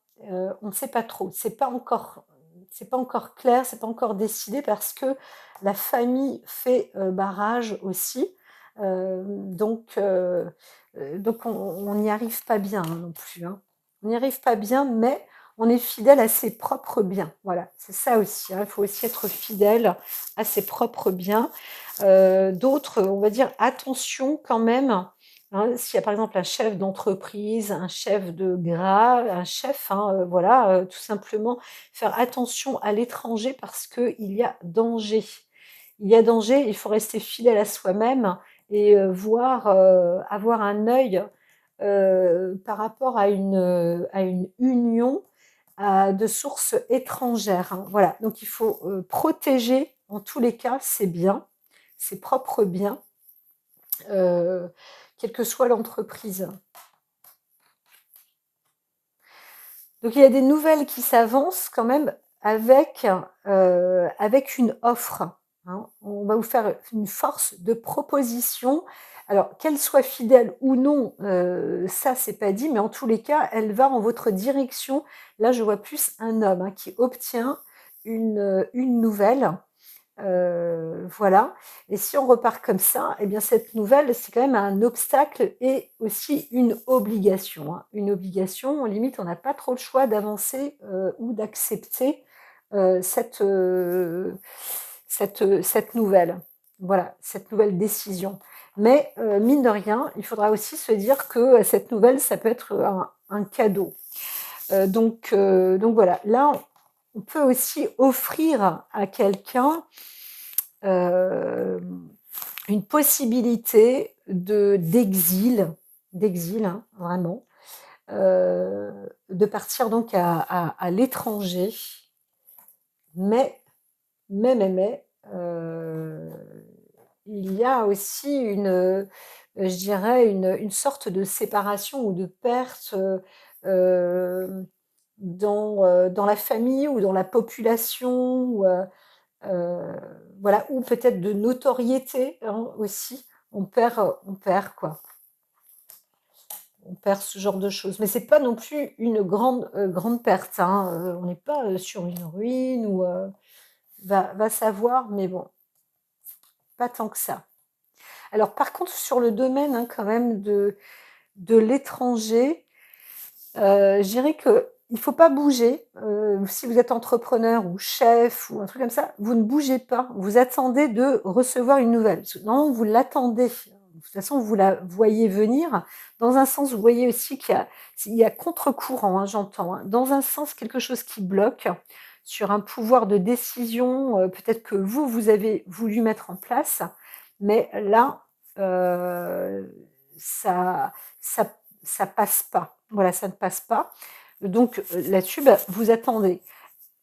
On ne sait pas trop. C'est pas encore clair, c'est pas encore décidé parce que la famille fait, barrage aussi, donc on n'y arrive pas bien, hein, non plus, hein. On n'y arrive pas bien, mais on est fidèle à ses propres biens. Voilà, c'est ça aussi, hein, il faut aussi être fidèle à ses propres biens. D'autres, on va dire attention quand même, hein, s'il y a par exemple un chef d'entreprise, un chef de gras, un chef, hein, voilà, tout simplement faire attention à l'étranger parce qu'il y a danger. Il y a danger, il faut rester fidèle à soi-même et voir, avoir un œil, par rapport à une union, de sources étrangères, hein. Voilà, donc il faut, protéger en tous les cas ses biens, ses propres biens, heu, quelle que soit l'entreprise. Donc il y a des nouvelles qui s'avancent quand même avec une offre, hein. On va vous faire une force de proposition. Alors qu'elle soit fidèle ou non, ça c'est pas dit, mais en tous les cas, elle va en votre direction. Là, je vois plus un homme, hein, qui obtient une nouvelle. Voilà, et si on repart comme ça, eh bien cette nouvelle, c'est quand même un obstacle et aussi une obligation, hein. Une obligation, limite, on n'a pas trop le choix d'avancer, ou d'accepter, cette nouvelle. Voilà, cette nouvelle décision. Mais, mine de rien, il faudra aussi se dire que, cette nouvelle, ça peut être un cadeau. Donc voilà, là, on peut aussi offrir à quelqu'un, hem, une possibilité d'exil, hein, vraiment, de partir donc à l'étranger, mais mais, il y a aussi je dirais une sorte de séparation ou de perte, dans la famille ou dans la population ou, Heu, voilà, ou peut-être de notoriété, hein, aussi. On perd quoi, on perd ce genre de choses. Mais c'est pas non plus une grande perte, hein, on n'est pas, sur une ruine ou, va savoir, mais bon, pas tant que ça. Alors par contre sur le domaine, hein, quand même de l'étranger, je dirais qu'il ne faut pas bouger, si vous êtes entrepreneur ou chef ou un truc comme ça, vous ne bougez pas, vous attendez de recevoir une nouvelle. Parce que normalement vous l'attendez, de toute façon vous la voyez venir. Dans un sens, vous voyez aussi qu'il y a contre-courant, hein, j'entends, hein. Dans un sens, quelque chose qui bloque sur un pouvoir de décision, peut-être que vous avez voulu mettre en place, mais là, ça ça ça passe pas. Voilà, ça ne passe pas. Donc, là-dessus, bah, vous attendez.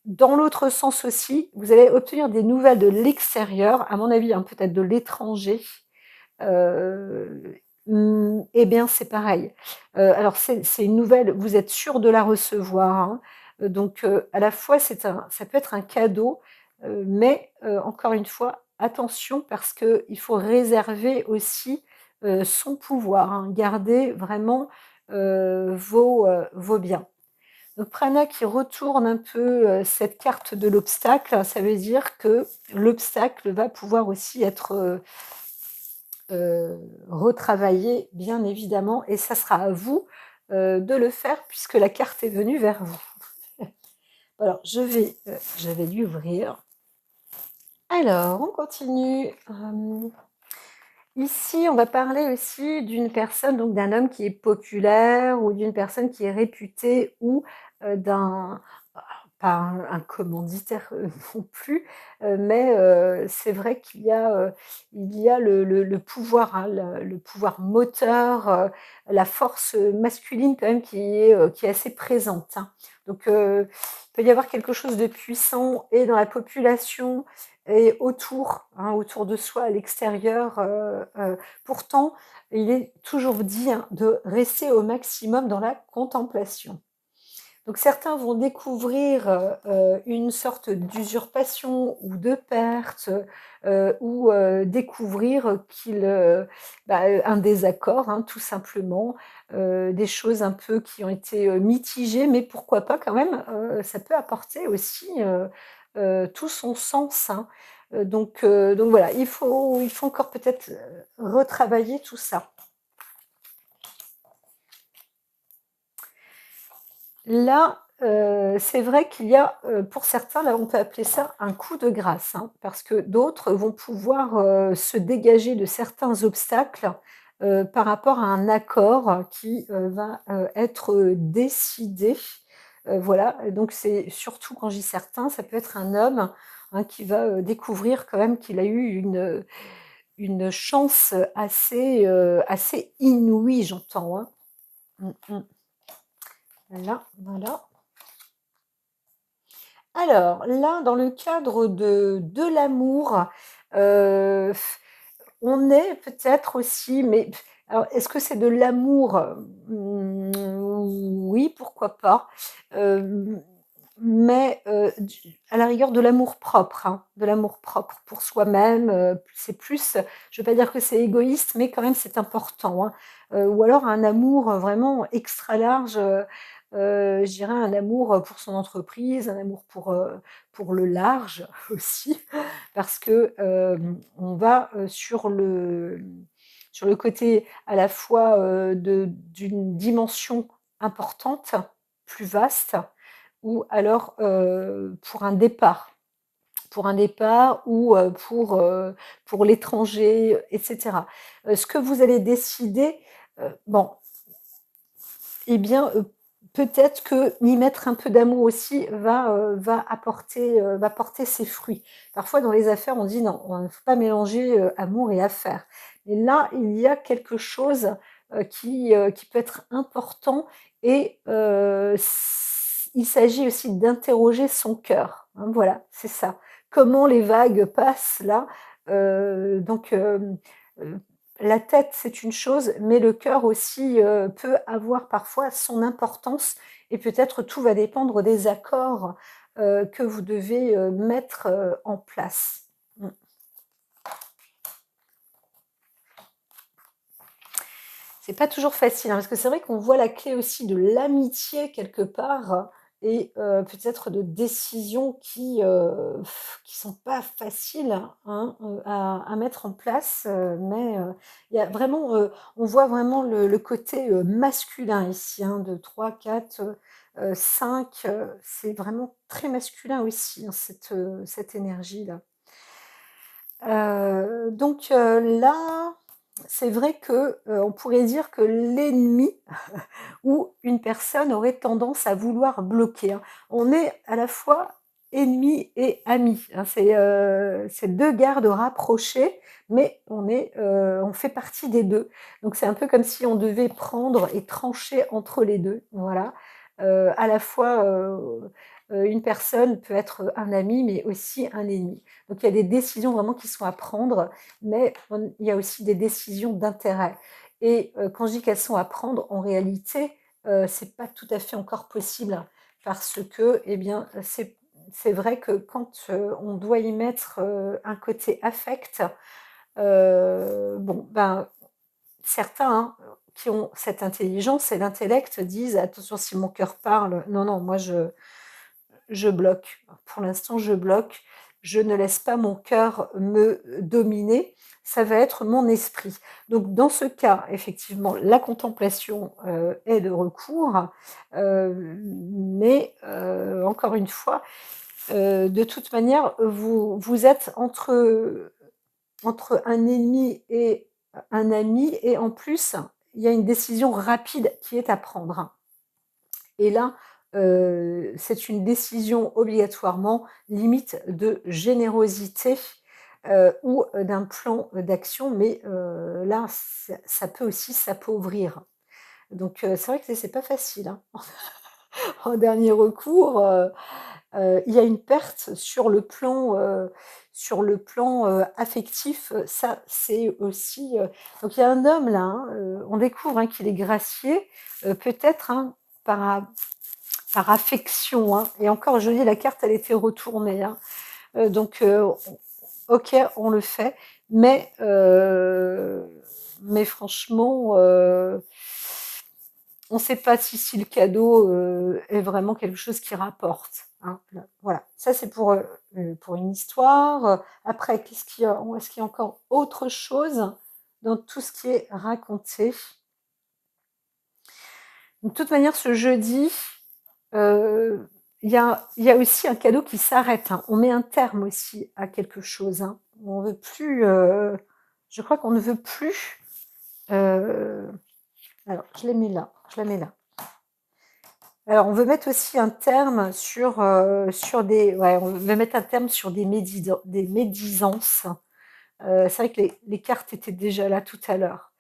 Dans l'autre sens aussi, vous allez obtenir des nouvelles de l'extérieur, à mon avis, hein, peut-être de l'étranger. Eh bien, c'est pareil. Alors c'est une nouvelle, vous êtes sûr de la recevoir, hein, donc à la fois ça peut être un cadeau, mais encore une fois, attention parce qu'il faut réserver aussi, son pouvoir, hein. Garder vraiment, vos biens. Donc Prana qui retourne un peu, cette carte de l'obstacle, ça veut dire que l'obstacle va pouvoir aussi être, retravaillé bien évidemment et ça sera à vous, de le faire puisque la carte est venue vers vous. Alors je vais lui ouvrir. Alors on continue, Ici, on va parler aussi d'une personne, donc d'un homme qui est populaire ou d'une personne qui est réputée ou, d'un pas un commanditaire, non plus, mais c'est vrai il y a le pouvoir, hein, le pouvoir moteur, la force, masculine quand même qui est assez présente, hein. Donc il peut y avoir quelque chose de puissant et dans la population et autour, hein, autour de soi, à l'extérieur, pourtant, il est toujours dit, hein, de rester au maximum dans la contemplation. Donc certains vont découvrir, une sorte d'usurpation ou de perte, ou découvrir un désaccord, hein, tout simplement, des choses un peu qui ont été, mitigées, mais pourquoi pas quand même, ça peut apporter aussi, tout son sens, hein. Donc voilà, il faut encore peut-être, retravailler tout ça. Là, c'est vrai qu'il y a, pour certains, là, on peut appeler ça un coup de grâce, hein, parce que d'autres vont pouvoir, se dégager de certains obstacles, par rapport à un accord qui, va, être, décidé. Voilà, donc c'est surtout quand je dis certains, ça peut être un homme, hein, qui va, découvrir quand même qu'il a eu une chance, assez inouïe, j'entends, hein. Mmh mh. Voilà, voilà. Alors là, dans le cadre de l'amour, heu, on est peut-être aussi mais alors est-ce que c'est de l'amour? Oui, pourquoi pas, hem, mais du à la rigueur de l'amour-propre, hein, de l'amour-propre pour soi-même, c'est plus je ne veux pas dire que c'est égoïste, mais quand même c'est important, hein, ou alors un amour, vraiment extra large, je dirais un amour, pour son entreprise, un amour pour le large aussi, parce que, on va, sur le côté à la fois, d'une dimension importante, plus vaste, ou alors, pour un départ ou, pour l'étranger, et cetera. Ce que vous allez décider, bon, eh bien, peut-être que y mettre un peu d'amour aussi va porter ses fruits. Parfois dans les affaires, on dit: «Non, il ne faut pas mélanger, amour et affaires». Mais là, il y a quelque chose, qui peut être important et il s'agit aussi d'interroger son cœur, hein, voilà, c'est ça. Comment les vagues passent là, heu la tête, c'est une chose, mais le cœur aussi, peut avoir parfois son importance et peut-être tout va dépendre des accords, que vous devez, mettre, en place. Mmh. C'est pas toujours facile, hein, parce que c'est vrai qu'on voit la clé aussi de l'amitié quelque part et peut-être de décisions qui sont pas faciles, hein, à mettre en place, mais il y a vraiment, on voit vraiment le côté, masculin ici, hein, de 3, 4, 5, c'est vraiment très masculin aussi, hein, cette énergie-là. Là, c'est vrai que, on pourrait dire que l'ennemi ou une personne aurait tendance à vouloir bloquer, hein. On est à la fois ennemi et ami, hein. C'est 2 gardes rapprochés, mais on fait partie des 2. Donc c'est un peu comme si on devait prendre et trancher entre les 2. Voilà. À la fois, une personne peut être un ami, mais aussi un ennemi. Donc il y a des décisions vraiment qui sont à prendre, mais il y a aussi des décisions d'intérêt et quand je dis qu'elles sont à prendre, en réalité, c'est pas tout à fait encore possible parce que, eh bien, c'est vrai que quand, on doit y mettre, un côté affect, bon, ben, certains, hein, qui ont cette intelligence et l'intellect disent: «Attention, si mon cœur parle, non, non, moi je bloque. Pour l'instant, je bloque. Je ne laisse pas mon cœur me dominer. Ça va être mon esprit. Donc dans ce cas, effectivement, la contemplation, est de recours, mais encore une fois, de toute manière, vous êtes entre un ennemi et un ami et en plus, il y a une décision rapide qui est à prendre. Et là, c'est une décision obligatoirement limite de générosité, ou d'un plan d'action, mais là, ça peut aussi s'appauvrir. Donc c'est vrai que c'est pas facile, hein. En dernier recours, il y a une perte sur le plan, affectif, ça c'est aussi, donc il y a un homme là, hein, on découvre, hein, qu'il est gracié, peut-être, hein, par par affection, hein, et encore je dis la carte elle était retournée, hein, donc OK, on le fait, mais franchement, on ne sait pas si le cadeau, est vraiment quelque chose qui rapporte, hein. Voilà, ça c'est pour une histoire. Après, qu'est-ce qu'il y a? Est-ce qu'il y a encore autre chose dans tout ce qui est raconté? De toute manière, ce jeudi, il y a aussi un cadeau qui s'arrête, hein. On met un terme aussi à quelque chose, hein. On veut plus, je crois qu'on ne veut plus, heu alors je les mets là, je la mets là. Alors, on veut mettre aussi un terme sur des, ouais, on veut mettre un terme sur des médisances. C'est vrai que les cartes étaient déjà là tout à l'heure.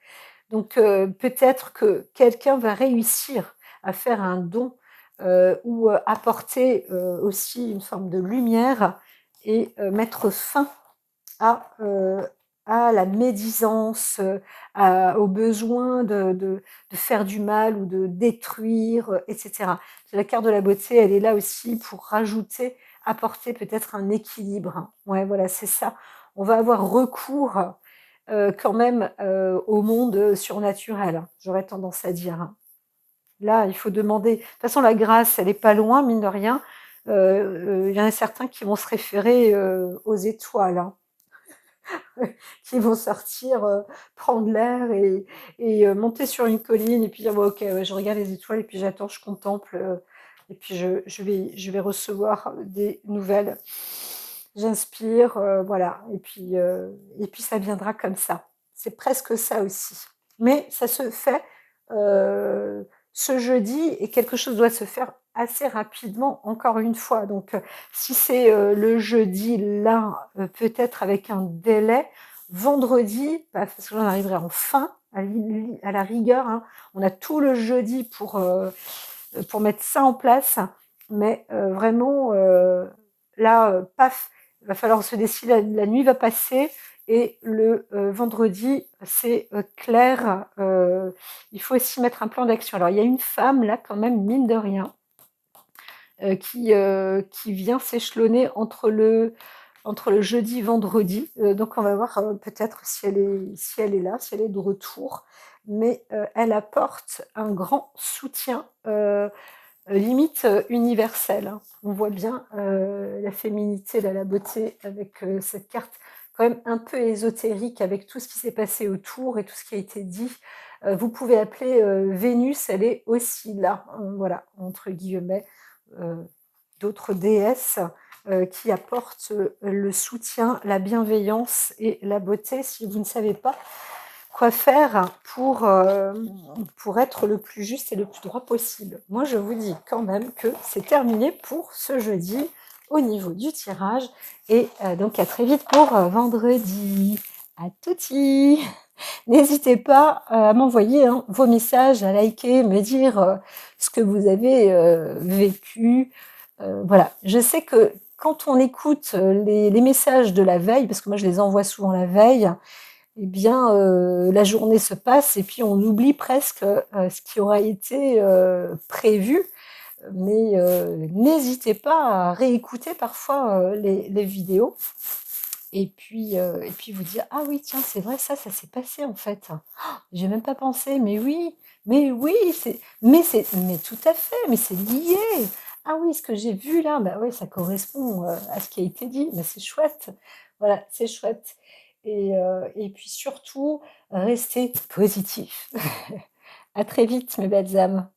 Donc, peut-être que quelqu'un va réussir à faire un don, ou, apporter, aussi une forme de lumière et mettre fin à, la médisance, au besoin de faire du mal ou de détruire, et cetera. La carte de la beauté, elle est là aussi pour rajouter, apporter peut-être un équilibre, hein. Ouais, voilà, c'est ça. On va avoir recours, quand même, au monde surnaturel, hein, j'aurais tendance à dire, hein. Là, il faut demander de toute façon la grâce, elle est pas loin, mine de rien. Il y en a certains qui vont se référer, aux étoiles, hein. Qui vont sortir, prendre l'air et monter sur une colline et puis dire: «Bon OK, ouais, je regarde les étoiles et puis j'attends, je contemple, et puis je vais recevoir des nouvelles. J'inspire, voilà et puis ça viendra comme ça». C'est presque ça aussi. Mais ça se fait, ce jeudi et quelque chose doit se faire assez rapidement encore une fois. Donc, si c'est, le jeudi là, peut-être avec un délai, vendredi, bah, parce que là on arriverait en fin, à la rigueur, hein. On a tout le jeudi pour mettre ça en place, mais vraiment, là, paf, il va falloir se décider, la nuit va passer et le, vendredi, c'est, clair, il faut aussi mettre un plan d'action. Alors il y a une femme là quand même, mine de rien, qui vient s'échelonner entre le jeudi, vendredi, donc on va voir, peut-être si elle est là, si elle est de retour, mais elle apporte un grand soutien, limite, universel, hein. On voit bien, la féminité, là, la beauté avec, cette carte quand même un peu ésotérique avec tout ce qui s'est passé autour et tout ce qui a été dit. Vous pouvez appeler, Vénus, elle est aussi là, voilà, entre guillemets, heu, d'autres déesses, qui apportent, le soutien, la bienveillance et la beauté. Si vous ne savez pas quoi faire pour être le plus juste et le plus droit possible. Moi, je vous dis quand même que c'est terminé pour ce jeudi au niveau du tirage et donc à très vite pour, vendredi. À tutti! N'hésitez pas à m'envoyer, hein, vos messages, à liker, me dire, ce que vous avez, vécu. Voilà, je sais que quand on écoute, les messages de la veille, parce que moi je les envoie souvent la veille, eh bien, la journée se passe et puis on oublie presque, ce qui aura été, prévu. Mais, n'hésitez pas à réécouter parfois, les vidéos et puis vous dire: «Ah oui tiens c'est vrai ça s'est passé en fait. J'ai même pas pensé, mais oui, mais tout à fait, mais c'est lié. Ah oui, ce que j'ai vu là, bah ouais, ça correspond, à ce qui a été dit, mais c'est chouette». Voilà, c'est chouette et puis surtout, restez positif. À très vite mes belles âmes.